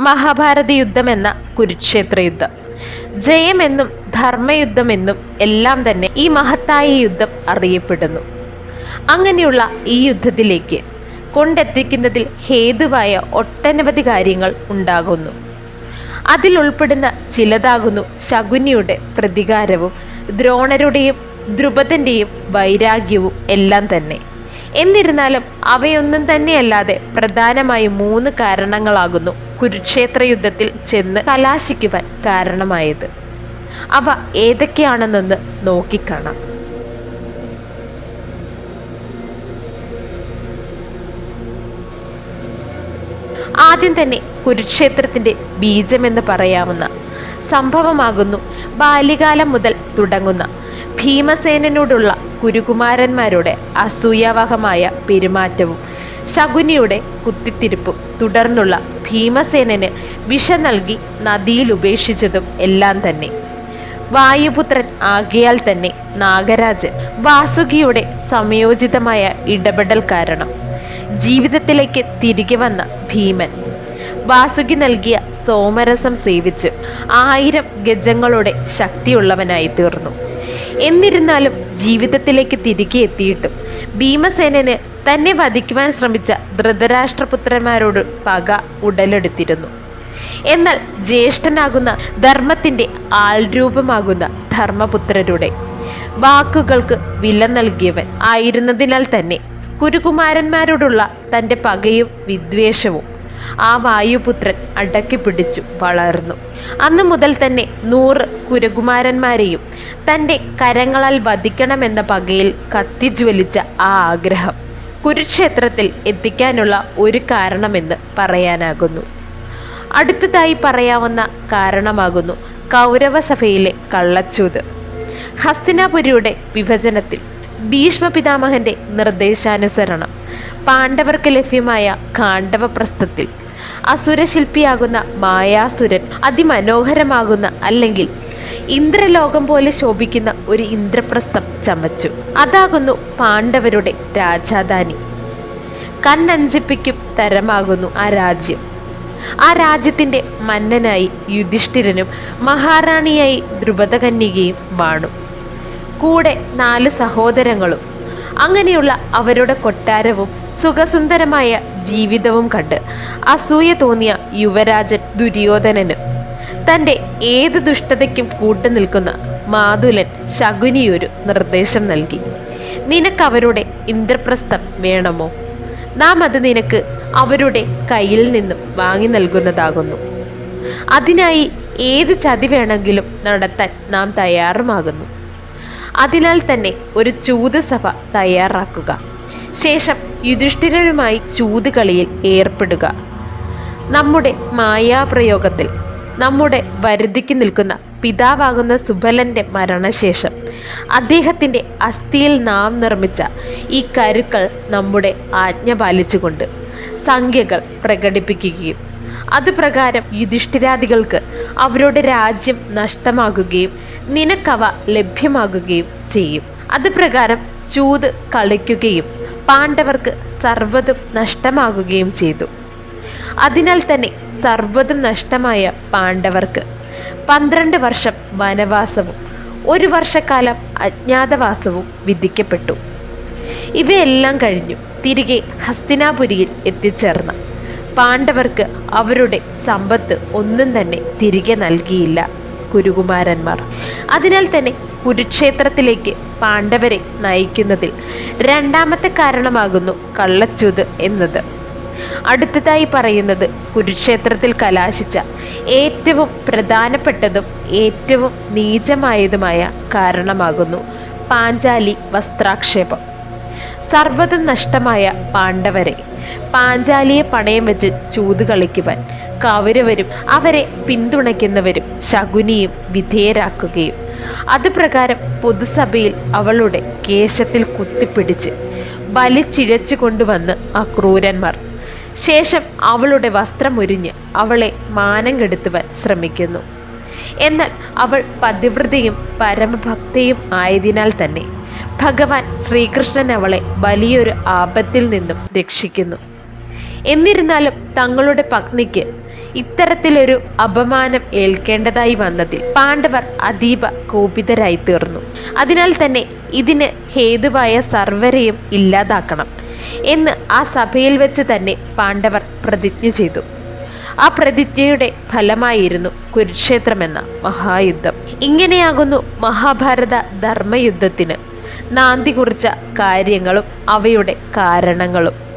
മഹാഭാരത യുദ്ധമെന്ന കുരുക്ഷേത്ര യുദ്ധം. ജയമെന്നും ധർമ്മയുദ്ധമെന്നും എല്ലാം തന്നെ ഈ മഹത്തായ യുദ്ധം അറിയപ്പെടുന്നു. അങ്ങനെയുള്ള ഈ യുദ്ധത്തിലേക്ക് കൊണ്ടെത്തിക്കുന്നതിൽ ഹേതുവായ ഒട്ടനവധി കാര്യങ്ങൾ ഉണ്ടാകുന്നു. അതിലുൾപ്പെടുന്ന ചിലതാകുന്നു ശകുനിയുടെ പ്രതികാരവും ദ്രോണരുടെയും ദ്രുപദന്റെയും വൈരാഗ്യവും എല്ലാം തന്നെ. എന്നിരുന്നാലും അവയൊന്നും തന്നെയല്ലാതെ പ്രധാനമായും 3 കാരണങ്ങളാകുന്നു കുരുക്ഷേത്ര യുദ്ധത്തിൽ ചെന്ന് കലാശിക്കുവാൻ കാരണമായത്. അവ ഏതൊക്കെയാണെന്നൊന്ന് നോക്കിക്കാണാം. ആദ്യം തന്നെ കുരുക്ഷേത്രത്തിന്റെ ബീജമെന്ന് പറയാവുന്ന സംഭവമാകുന്നു ബാല്യകാലം മുതൽ തുടങ്ങുന്ന ഭീമസേനോടുള്ള കുരുകുമാരന്മാരുടെ അസൂയാവഹമായ പെരുമാറ്റവും ശകുനിയുടെ കുത്തിത്തിരിപ്പും തുടർന്നുള്ള ഭീമസേനന് വിഷം നൽകി നദിയിൽ ഉപേക്ഷിച്ചതും എല്ലാം തന്നെ. വായുപുത്രൻ ആകയാൽ തന്നെ നാഗരാജൻ വാസുകിയുടെ സമയോചിതമായ ഇടപെടൽ കാരണം ജീവിതത്തിലേക്ക് തിരികെ വന്ന ഭീമൻ വാസുകി നൽകിയ സോമരസം സേവിച്ച് 1000 ഗജങ്ങളുടെ ശക്തിയുള്ളവനായി തീർന്നു. എന്നിരുന്നാലും ജീവിതത്തിലേക്ക് തിരികെ എത്തിയിട്ടും ഭീമസേനന് തന്നെ വധിക്കുവാൻ ശ്രമിച്ച ധൃതരാഷ്ട്രപുത്രന്മാരോട് പക ഉടലെടുത്തിരുന്നു. എന്നാൽ ജ്യേഷ്ഠനാകുന്ന ധർമ്മത്തിന്റെ ആൾരൂപമാകുന്ന ധർമ്മപുത്രരുടെ വാക്കുകൾക്ക് വില നൽകിയവൻ ആയിരുന്നതിനാൽ തന്നെ കുരുകുമാരന്മാരോടുള്ള തൻ്റെ പകയും വിദ്വേഷവും ആ വായുപുത്രൻ അടക്കി പിടിച്ചു വളർന്നു. അന്നു മുതൽ തന്നെ 100 കുരുകുമാരന്മാരെയും തൻ്റെ കരങ്ങളാൽ വധിക്കണമെന്ന പകയിൽ കത്തിജ്വലിച്ച ആ ആഗ്രഹം കുരുക്ഷേത്രത്തിൽ എത്തിക്കാനുള്ള ഒരു കാരണമെന്ന് പറയാനാകുന്നു. അടുത്തതായി പറയാവുന്ന കാരണമാകുന്നു കൗരവസഭയിലെ കള്ളച്ചൂത്. ഹസ്തിനാപുരിയുടെ വിഭജനത്തിൽ ഭീഷ്മപിതാമഹന്റെ നിർദ്ദേശാനുസരണം പാണ്ഡവർക്ക് ലഭ്യമായ ഖാണ്ഡവപ്രസ്ഥത്തിൽ അസുരശില്പിയാകുന്ന മായാസുരൻ അതിമനോഹരമാകുന്ന അല്ലെങ്കിൽ ഇന്ദ്രലോകം പോലെ ശോഭിക്കുന്ന ഒരു ഇന്ദ്രപ്രസ്ഥം ചമച്ചു. അതാകുന്നു പാണ്ഡവരുടെ രാജധാനി. കണ്ണഞ്ചിപ്പിക്കും തരമാകുന്നു ആ രാജ്യം. ആ രാജ്യത്തിൻ്റെ മന്നനായി യുധിഷ്ഠിരനും മഹാറാണിയായി ദ്രുപദകന്യകയും വാണു. കൂടെ 4 സഹോദരങ്ങളും. അങ്ങനെയുള്ള അവരുടെ കൊട്ടാരവും സുഖസുന്ദരമായ ജീവിതവും കണ്ട് അസൂയ തോന്നിയ യുവരാജൻ ദുര്യോധനന് തൻ്റെ ഏത് ദുഷ്ടതയ്ക്കും കൂട്ടുനിൽക്കുന്ന മാതുലൻ ശകുനിയൊരു നിർദ്ദേശം നൽകി. നിനക്കവരുടെ ഇന്ദ്രപ്രസ്ഥം വേണമോ? നാം അത് നിനക്ക് അവരുടെ കയ്യിൽ നിന്നും വാങ്ങി നൽകുന്നതാകുന്നു. അതിനായി ഏത് ചതി വേണമെങ്കിലും നടത്താൻ നാം തയ്യാറുമാകുന്നു. അതിനാൽ തന്നെ ഒരു ചൂത് സഭ തയ്യാറാക്കുക. ശേഷം യുധിഷ്ഠിരനുമായി ചൂത് കളിയിൽ ഏർപ്പെടുക. നമ്മുടെ മായാപ്രയോഗത്തിൽ നമ്മുടെ വരുതിക്ക് നിൽക്കുന്ന പിതാവാകുന്ന സുബലന്റെ മരണശേഷം അദ്ദേഹത്തിൻ്റെ അസ്ഥിയിൽ നാം നിർമ്മിച്ച ഈ കരുക്കൾ നമ്മുടെ ആജ്ഞ പാലിച്ചുകൊണ്ട് സംഖ്യകൾ പ്രകടിപ്പിക്കുകയും അതുപ്രകാരം യുധിഷ്ഠിരാദികൾക്ക് അവരുടെ രാജ്യം നഷ്ടമാകുകയും നിനക്കവ ലഭ്യമാകുകയും ചെയ്യും. അതുപ്രകാരം ചൂത് കളിക്കുകയും പാണ്ഡവർക്ക് സർവ്വതും നഷ്ടമാകുകയും ചെയ്തു. അതിനാൽ തന്നെ സർവ്വതും നഷ്ടമായ പാണ്ഡവർക്ക് 12 വർഷം വനവാസവും 1 വർഷക്കാലം അജ്ഞാതവാസവും വിധിക്കപ്പെട്ടു. ഇവയെല്ലാം കഴിഞ്ഞു തിരികെ ഹസ്തിനാപുരിയിൽ എത്തിച്ചേർന്ന പാണ്ഡവർക്ക് അവരുടെ സമ്പത്ത് ഒന്നും തന്നെ തിരികെ നൽകിയില്ല കുരുകുമാരന്മാർ. അതിനാൽ തന്നെ കുരുക്ഷേത്രത്തിലേക്ക് പാണ്ഡവരെ നയിക്കുന്നതിൽ 2ാമത്തെ കാരണമാകുന്നു കള്ളച്ചൂത് എന്നത്. അടുത്തതായി പറയുന്നത് കുരുക്ഷേത്രത്തിൽ കലാശിച്ച ഏറ്റവും പ്രധാനപ്പെട്ടതും ഏറ്റവും നീചമായതുമായ കാരണമാകുന്നു പാഞ്ചാലി വസ്ത്രാക്ഷേപം. സർവ്വതും നഷ്ടമായ പാണ്ഡവരെ പാഞ്ചാലിയെ പണയം വെച്ച് ചൂത് കളിക്കുവാൻ കൗരവരും അവരെ പിന്തുണയ്ക്കുന്നവരും ശകുനിയും വിധേയരാക്കുകയും അതുപ്രകാരം പൊതുസഭയിൽ അവളുടെ കേശത്തിൽ കുത്തിപ്പിടിച്ച് വലിച്ചിഴച്ചു കൊണ്ടുവന്ന് ആ ക്രൂരന്മാർ ശേഷം അവളുടെ വസ്ത്രമൊരിഞ്ഞ് അവളെ മാനം കെടുത്തുവാൻ ശ്രമിക്കുന്നു. എന്നാൽ അവൾ പതിവ്രതയും പരമഭക്തയും ആയതിനാൽ തന്നെ ഭഗവാൻ ശ്രീകൃഷ്ണൻ അവളെ വലിയൊരു ആപത്തിൽ നിന്നും രക്ഷിക്കുന്നു. എന്നിരുന്നാലും തങ്ങളുടെ പത്നിക്ക് ഇത്തരത്തിലൊരു അപമാനം ഏൽക്കേണ്ടതായി വന്നതിൽ പാണ്ഡവർ അതീവ കോപിതരായി തീർന്നു. അതിനാൽ തന്നെ ഇതിന് ഹേതുവായ സർവരെയും ഇല്ലാതാക്കണം എന്ന് ആ സഭയിൽ വെച്ച് തന്നെ പാണ്ഡവർ പ്രതിജ്ഞ ചെയ്തു. ആ പ്രതിജ്ഞയുടെ ഫലമായിരുന്നു കുരുക്ഷേത്രമെന്ന മഹായുദ്ധം. ഇങ്ങനെയാകുന്നു മഹാഭാരത ധർമ്മയുദ്ധത്തിന് നാന്ദി കുറിച്ച കാര്യങ്ങളും അവയുടെ കാരണങ്ങളും.